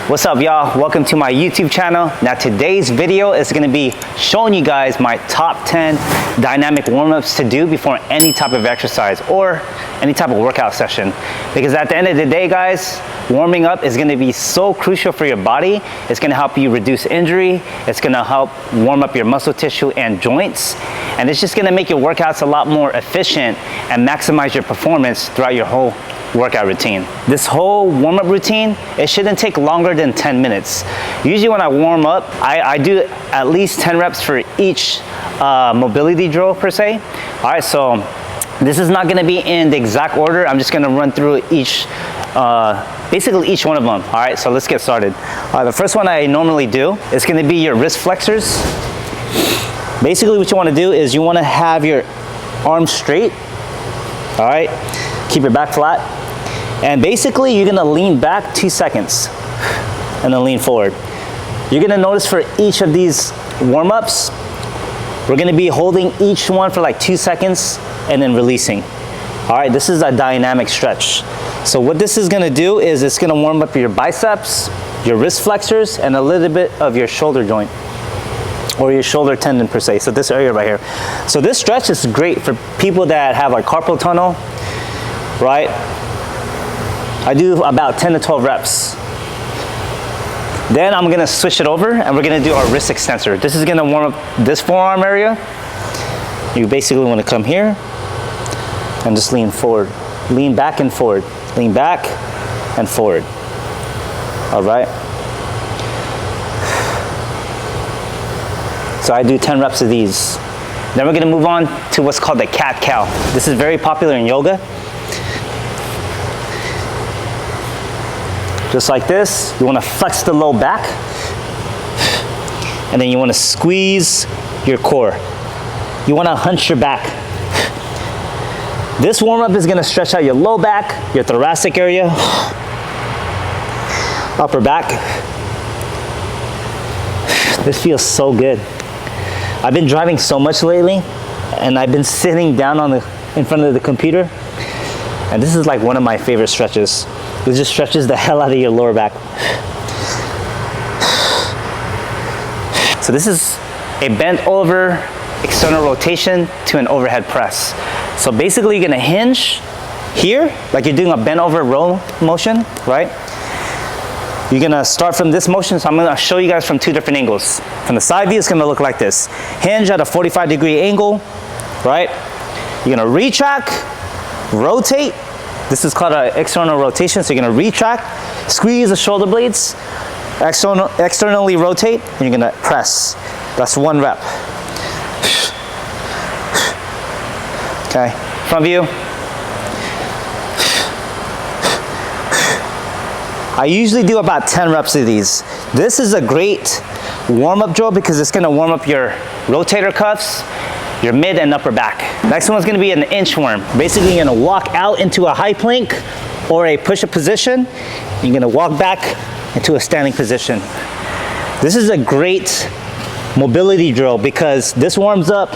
What's up, y'all? Welcome to my YouTube channel. Now today's video is going to be showing you guys my top 10 dynamic warm-ups to do before any type of exercise or any type of workout session. Because at the end of the day, guys, warming up is going to be so crucial for your body. It's going to help you reduce injury. It's going to help warm up your muscle tissue and joints. And it's just going to make your workouts a lot more efficient and maximize your performance throughout your whole workout routine. This whole warm-up routine, it shouldn't take longer than 10 minutes. Usually when I warm up, I do at least 10 reps for each mobility drill per se. All right, so this is not gonna be in the exact order. I'm just gonna run through each, basically each one of them. All right, so let's get started. The first one I normally do is gonna be your wrist flexors. Basically what you wanna do is you wanna have your arms straight, all right? Keep your back flat. And basically, you're gonna lean back 2 seconds and then lean forward. You're gonna notice for each of these warm-ups, we're gonna be holding each one for like 2 seconds and then releasing. All right, this is a dynamic stretch. So what this is gonna do is it's gonna warm up your biceps, your wrist flexors, and a little bit of your shoulder joint or your shoulder tendon per se. So this area right here. So this stretch is great for people that have like carpal tunnel, right? I do about 10 to 12 reps. Then I'm gonna switch it over and we're gonna do our wrist extensor. This is gonna warm up this forearm area. You basically wanna come here and just lean forward. Lean back and forward. Lean back and forward. All right. So I do 10 reps of these. Then we're gonna move on to what's called the cat-cow. This is very popular in yoga. Just like this, you wanna flex the low back, and then you wanna squeeze your core. You wanna hunch your back. This warm-up is gonna stretch out your low back, your thoracic area, upper back. This feels so good. I've been driving so much lately, and I've been sitting down in front of the computer, and this is like one of my favorite stretches. It just stretches the hell out of your lower back. So this is a bent over external rotation to an overhead press. So basically you're gonna hinge here, like you're doing a bent over row motion, right? You're gonna start from this motion, so I'm gonna show you guys from two different angles. From the side view, it's gonna look like this. Hinge at a 45-degree angle, right? You're gonna retract, rotate. This is called an external rotation. So you're gonna retract, squeeze the shoulder blades, externally rotate, and you're gonna press. That's one rep. Okay, front view. I usually do about 10 reps of these. This is a great warm-up drill because it's gonna warm up your rotator cuffs, your mid and upper back. Next one's gonna be an inchworm. Basically, you're gonna walk out into a high plank or a push-up position. You're gonna walk back into a standing position. This is a great mobility drill because this warms up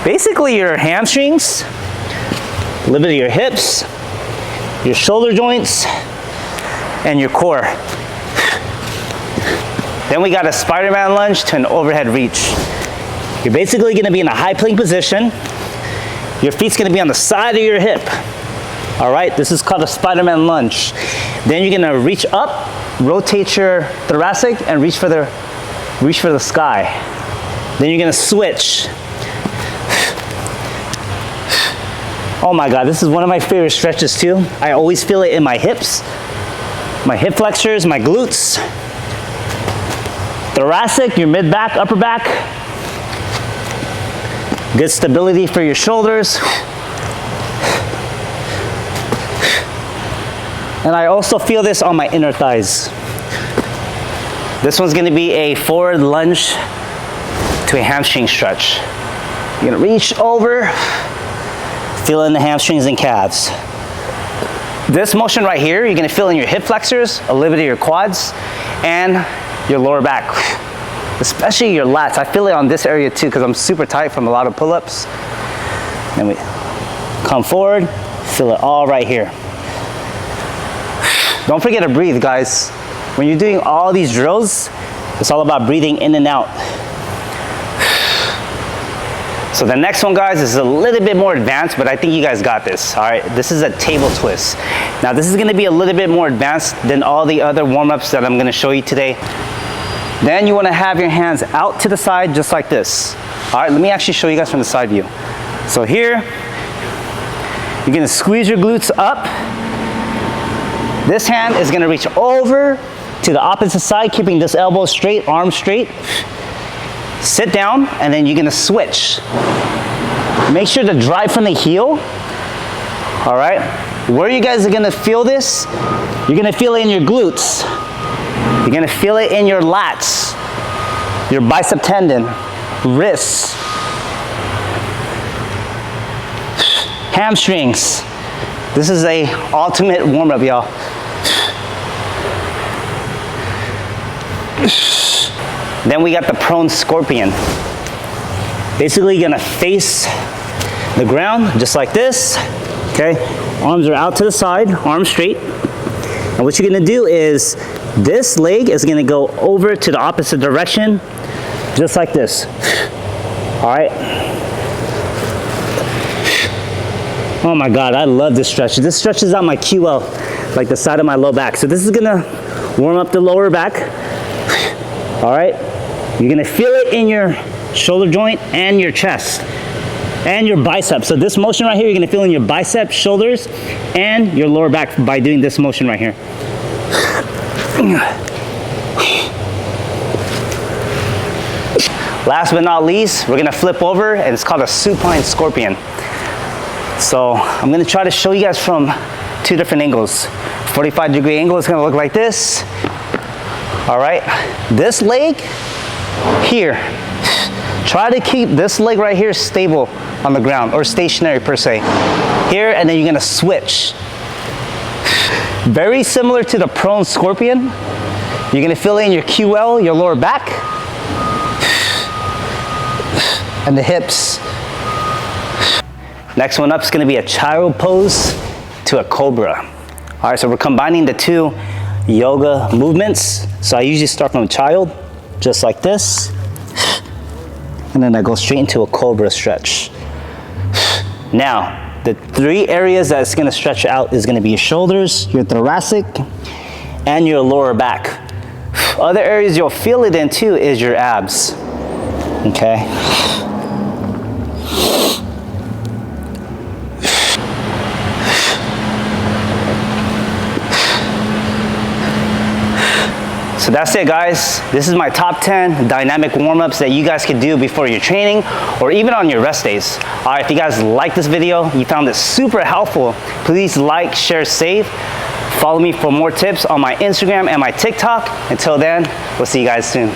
basically your hamstrings, a little bit of your hips, your shoulder joints, and your core. Then we got a Spiderman lunge to an overhead reach. You're basically gonna be in a high plank position. Your feet's gonna be on the side of your hip. All right, this is called a Spiderman lunge. Then you're gonna reach up, rotate your thoracic, and reach for the sky. Then you're gonna switch. Oh my God, this is one of my favorite stretches too. I always feel it in my hips, my hip flexors, my glutes. Thoracic, your mid back, upper back. Good stability for your shoulders. And I also feel this on my inner thighs. This one's gonna be a forward lunge to a hamstring stretch. You're gonna reach over, feel in the hamstrings and calves. This motion right here, you're gonna feel in your hip flexors, a little bit of your quads, and your lower back. Especially your lats. I feel it on this area too because I'm super tight from a lot of pull-ups. Then we come forward, feel it all right here. Don't forget to breathe, guys. When you're doing all these drills, it's all about breathing in and out. So the next one, guys, is a little bit more advanced, but I think you guys got this, all right? This is a table twist. Now, this is gonna be a little bit more advanced than all the other warm-ups that I'm gonna show you today. Then you wanna have your hands out to the side, just like this. All right, let me actually show you guys from the side view. So here, you're gonna squeeze your glutes up. This hand is gonna reach over to the opposite side, keeping this elbow straight, arm straight. Sit down, and then you're gonna switch. Make sure to drive from the heel. All right, where you guys are gonna feel this, you're gonna feel it in your glutes. You're gonna feel it in your lats, your bicep tendon, wrists, hamstrings. This is a ultimate warm-up, y'all. Then we got the prone scorpion. Basically, you're gonna face the ground just like this, okay? Arms are out to the side, arms straight. And what you're gonna do is, this leg is gonna go over to the opposite direction, just like this. All right? Oh my God, I love this stretch. This stretches out my QL, like the side of my low back. So this is gonna warm up the lower back. All right? You're gonna feel it in your shoulder joint and your chest and your bicep. So this motion right here, you're gonna feel in your bicep, shoulders, and your lower back by doing this motion right here. Last but not least, we're gonna flip over, and it's called a supine scorpion. So I'm gonna try to show you guys from 2 different angles. 45-degree angle is gonna look like this. All right, this leg here, try to keep this leg right here stable on the ground, or stationary per se. Here, and then you're gonna switch. Very similar to the prone scorpion. You're gonna feel it in your QL, your lower back, and the hips. Next one up is gonna be a child pose to a cobra. All right, so we're combining the 2 yoga movements. So I usually start from a child, just like this, and then I go straight into a cobra stretch. Now, the 3 areas that it's gonna stretch out is gonna be your shoulders, your thoracic, and your lower back. Other areas you'll feel it in too is your abs, okay? So that's it, guys. This is my top 10 dynamic warm-ups that you guys can do before your training or even on your rest days. All right, if you guys like this video, you found it super helpful, please like, share, save. Follow me for more tips on my Instagram and my TikTok. Until then, we'll see you guys soon.